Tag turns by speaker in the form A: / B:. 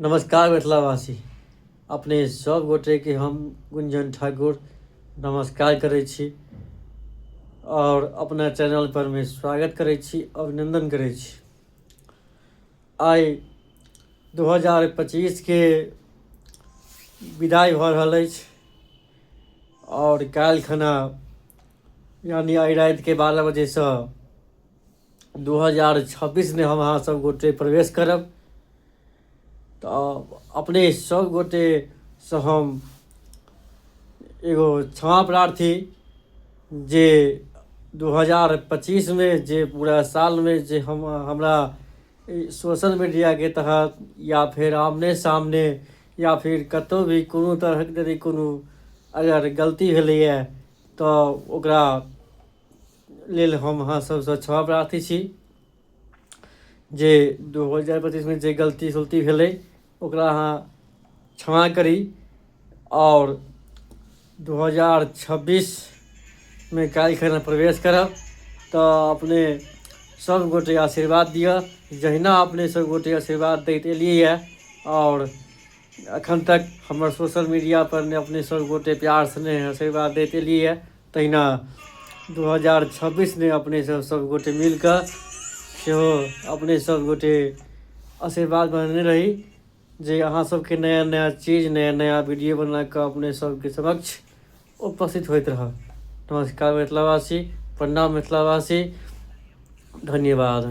A: नमस्कार मिथिलावासी। अपने सब गोटे के हम गुंजन ठाकुर नमस्कार करै छी और अपना चैनल पर में स्वागत करै छी, अभिनंदन करै छी। आइ 2025 के विदाई भऽ रहल अछि और काल्हि खना यानी आइ राति के 12 बजे से 2026 में हम अहाँ सब गोटे प्रवेश करब। तो अपने सब गोटे से हम एगो क्षमा प्रार्थी जे 2025 में जे पूरा साल में जे हमरा सोशल मीडिया के तहत या फिर आमने सामने या फिर कतौ भी कोनो तरहक यदि कोनो अगर गलती भेलैए तो ओकरा लेल हम अहाँ सबसे क्षमा प्रार्थी छी जे 2025 में जे गलती सलती भेलै ओकरा अहाँ क्षमा करी और 2026 में काल्हि खना प्रवेश करब। तो अपने सब गोटे आशीर्वाद दिअ, जहिना अपने सब गोटे आशीर्वाद दैत एलियै और अखन तक हमर सोशल मीडिया पर ने अपने सब गोटे प्यार स्नेह आशीर्वाद दैत एलियै, तहिना 2026 में अपने सब गोटे मिलकर सेहो अपने सब गोटे आशीर्वाद बनेने रही जे अहाँ सबके नया नया चीज नया नया वीडियो बना कर अपने सबके समक्ष उपस्थित होइत रहब। नमस्कार मिथिलावासी, प्रणाम मिथिलावासी, धन्यवाद।